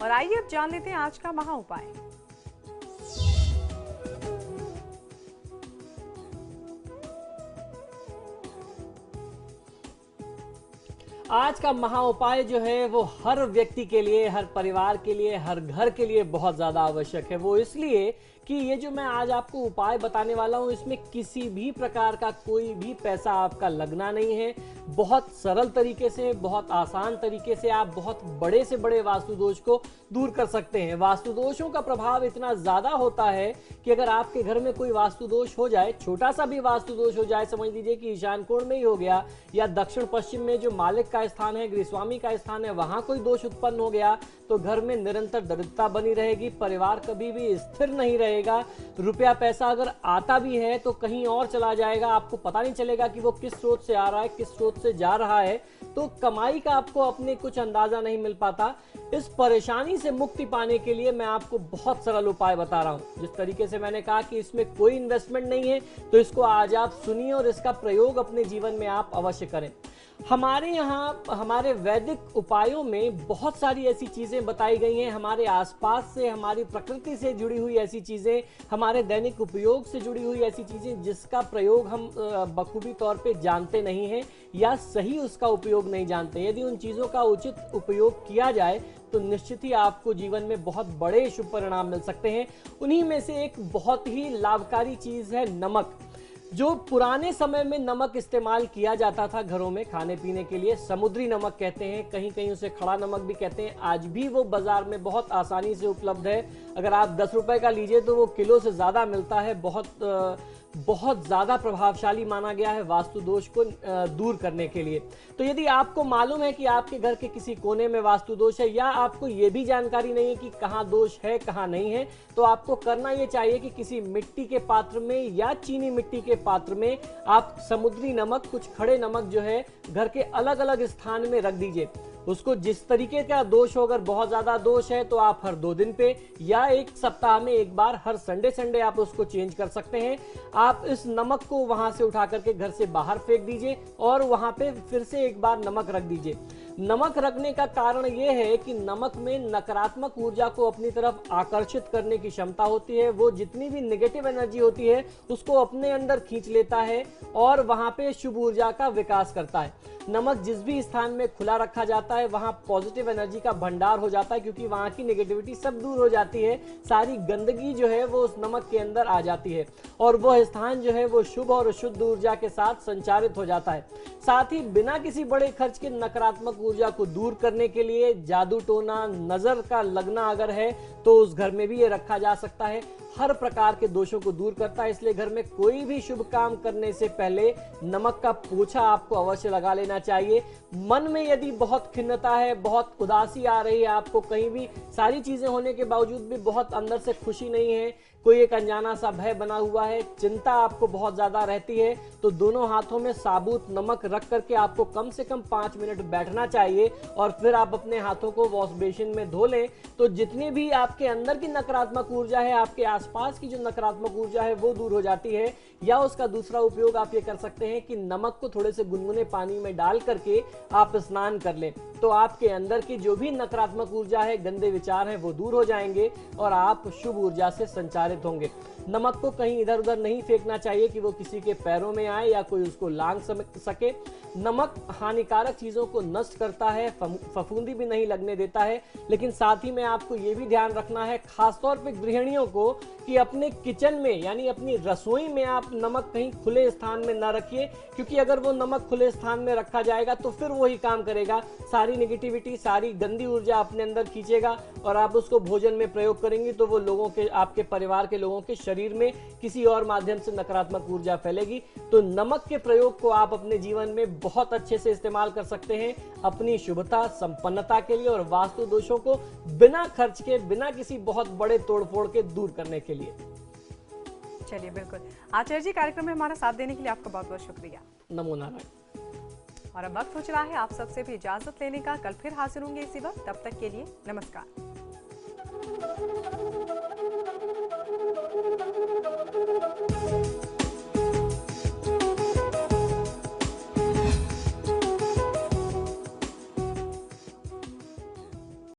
और आइए अब जान लेते हैं आज का महा उपाय। आज का महा उपाय जो है वो हर व्यक्ति के लिए, हर परिवार के लिए, हर घर के लिए बहुत ज्यादा आवश्यक है। वो इसलिए कि ये जो मैं आज आपको उपाय बताने वाला हूँ इसमें किसी भी प्रकार का कोई भी पैसा आपका लगना नहीं है। बहुत सरल तरीके से, बहुत आसान तरीके से आप बहुत बड़े से बड़े वास्तु दोष को दूर कर सकते हैं। वास्तु दोषों का प्रभाव इतना ज्यादा होता है कि अगर आपके घर में कोई वास्तु दोष हो जाए, छोटा सा भी वास्तु दोष हो जाए, समझ लीजिए कि ईशान कोण में ही हो गया या दक्षिण पश्चिम में जो मालिक का स्थान है, गृहस्वामी का स्थान है, वहां कोई दोष उत्पन्न हो गया तो घर में निरंतर दरिद्रता बनी रहेगी, परिवार कभी भी स्थिर नहीं रहेगा। रुपया पैसा अगर आता भी है तो कहीं और चला जाएगा, आपको पता नहीं चलेगा कि वो किस स्रोत से आ रहा है, किस स्रोत से जा रहा है। तो कमाई का आपको अपने कुछ अंदाजा नहीं मिल पाता। इस परेशानी से मुक्ति पाने के लिए मैं आपको बहुत सरल उपाय बता रहा हूं। जिस तरीके से मैंने कहा कि इसमें कोई इन्वेस्टमेंट नहीं है, तो इसको आज आप सुनिए और इसका प्रयोग अपने जीवन में आप अवश्य करें। हमारे यहाँ हमारे वैदिक उपायों में बहुत सारी ऐसी चीजें बताई गई हैं, हमारे आसपास से, हमारी प्रकृति से जुड़ी हुई ऐसी चीजें, हमारे दैनिक उपयोग से जुड़ी हुई ऐसी चीजें जिसका प्रयोग हम बखूबी तौर पे जानते नहीं हैं या सही उसका उपयोग नहीं जानते। यदि उन चीजों का उचित उपयोग किया जाए तो निश्चित ही आपको जीवन में बहुत बड़े शुभ परिणाम मिल सकते हैं। उन्हीं में से एक बहुत ही लाभकारी चीज है नमक। जो पुराने समय में नमक इस्तेमाल किया जाता था घरों में खाने पीने के लिए, समुद्री नमक कहते हैं, कहीं कहीं उसे खड़ा नमक भी कहते हैं। आज भी वो बाजार में बहुत आसानी से उपलब्ध है। अगर आप 10 रुपए का लीजिए तो वो किलो से ज्यादा मिलता है। बहुत ज्यादा प्रभावशाली माना गया है वास्तु दोष को दूर करने के लिए। तो यदि आपको मालूम है कि आपके घर के किसी कोने में वास्तु दोष है या आपको ये भी जानकारी नहीं है कि कहाँ दोष है कहाँ नहीं है, तो आपको करना ये चाहिए कि किसी मिट्टी के पात्र में या चीनी मिट्टी के पात्र में आप समुद्री नमक, कुछ खड़े नमक जो है घर के अलग अलग स्थान में रख दीजिए। उसको जिस तरीके का दोष हो, अगर बहुत ज्यादा दोष है तो आप हर 2 दिन पे या 1 सप्ताह में एक बार, हर संडे आप उसको चेंज कर सकते हैं। आप इस नमक को वहां से उठा करके घर से बाहर फेंक दीजिए और वहां पे फिर से एक बार नमक रख दीजिए। नमक रखने का कारण यह है कि नमक में नकारात्मक ऊर्जा को अपनी तरफ आकर्षित करने की क्षमता होती है। वो जितनी भी नेगेटिव एनर्जी होती है उसको अपने अंदर खींच लेता है और वहां पे शुभ ऊर्जा का विकास करता है। नमक जिस भी स्थान में खुला रखा जाता है वहां पॉजिटिव एनर्जी का भंडार हो जाता है, क्योंकि वहां की नेगेटिविटी सब दूर हो जाती है। सारी गंदगी जो है वो उस नमक के अंदर आ जाती है और वह स्थान जो है वो शुभ और शुद्ध ऊर्जा के साथ संचारित हो जाता है। साथ ही बिना किसी बड़े खर्च के नकारात्मक ऊर्जा को दूर करने के लिए जादू टोना, नजर का लगना अगर है तो उस घर में भी ये रखा जा सकता है। हर प्रकार के दोषों को दूर करता है, इसलिए घर में कोई भी शुभ काम करने से पहले नमक का पोछा आपको अवश्य लगा लेना चाहिए। मन में यदि बहुत खिन्नता है, बहुत उदासी आ रही है, आपको कहीं भी सारी चीजें होने के बावजूद भी बहुत अंदर से खुशी नहीं है, कोई एक अनजाना सा भय बना हुआ है, चिंता आपको बहुत ज्यादा रहती है, तो दोनों हाथों में साबुत नमक रख करके आपको कम से कम 5 मिनट बैठना चाहिए और फिर आप अपने हाथों को वॉश बेसिन में धो लें। तो जितनी भी आपके अंदर की नकारात्मक ऊर्जा है, आपके आसपास की जो नकारात्मक ऊर्जा है वो दूर हो जाती है। या उसका दूसरा उपयोग आप ये कर सकते हैं कि नमक को थोड़े से गुनगुने पानी में डाल करके आप स्नान कर लें, तो आपके अंदर की जो भी नकारात्मक ऊर्जा है, गंदे विचार हैं, वो दूर हो जाएंगे और आप शुभ ऊर्जा से संचारित होंगे। नमक को कहीं इधर उधर नहीं फेंकना चाहिए कि वो किसी के पैरों में आए या कोई उसको लांग सके। नमक हानिकारक चीजों को नष्ट करता है, फफूंदी भी नहीं लगने देता है। लेकिन साथ ही में आपको ये भी ध्यान रखना है, खासतौर पे गृहिणियों को, कि अपने किचन में यानी अपनी रसोई में आप नमक कहीं खुले स्थान में ना रखिए, क्योंकि अगर वो नमक खुले स्थान में रखा जाएगा तो फिर वही काम करेगा, सारी नेगेटिविटी, सारी गंदी ऊर्जा अपने अंदर खींचेगा और आप उसको भोजन में प्रयोग करेंगे तो वो लोगों के, आपके परिवार के लोगों के शरीर में किसी और माध्यम से नकारात्मक ऊर्जा फैलेगी। तो नमक के प्रयोग को आप अपने जीवन में बहुत अच्छे से इस्तेमाल कर सकते हैं अपनी शुभता, संपन्नता के लिए और वास्तु दोषों को बिना खर्च के, बिना किसी बहुत बड़े तोड़फोड़ के दूर करने के लिए। चलिए, बिल्कुल आचार्य जी, कार्यक्रम में हमारा साथ देने के लिए आपका बहुत बहुत शुक्रिया। नमो नारायण। और अब वक्त हो चला है आप सबसे भी इजाजत लेने का। कल फिर हाजिर होंगे इसी वक्त, तब तक के लिए नमस्कार।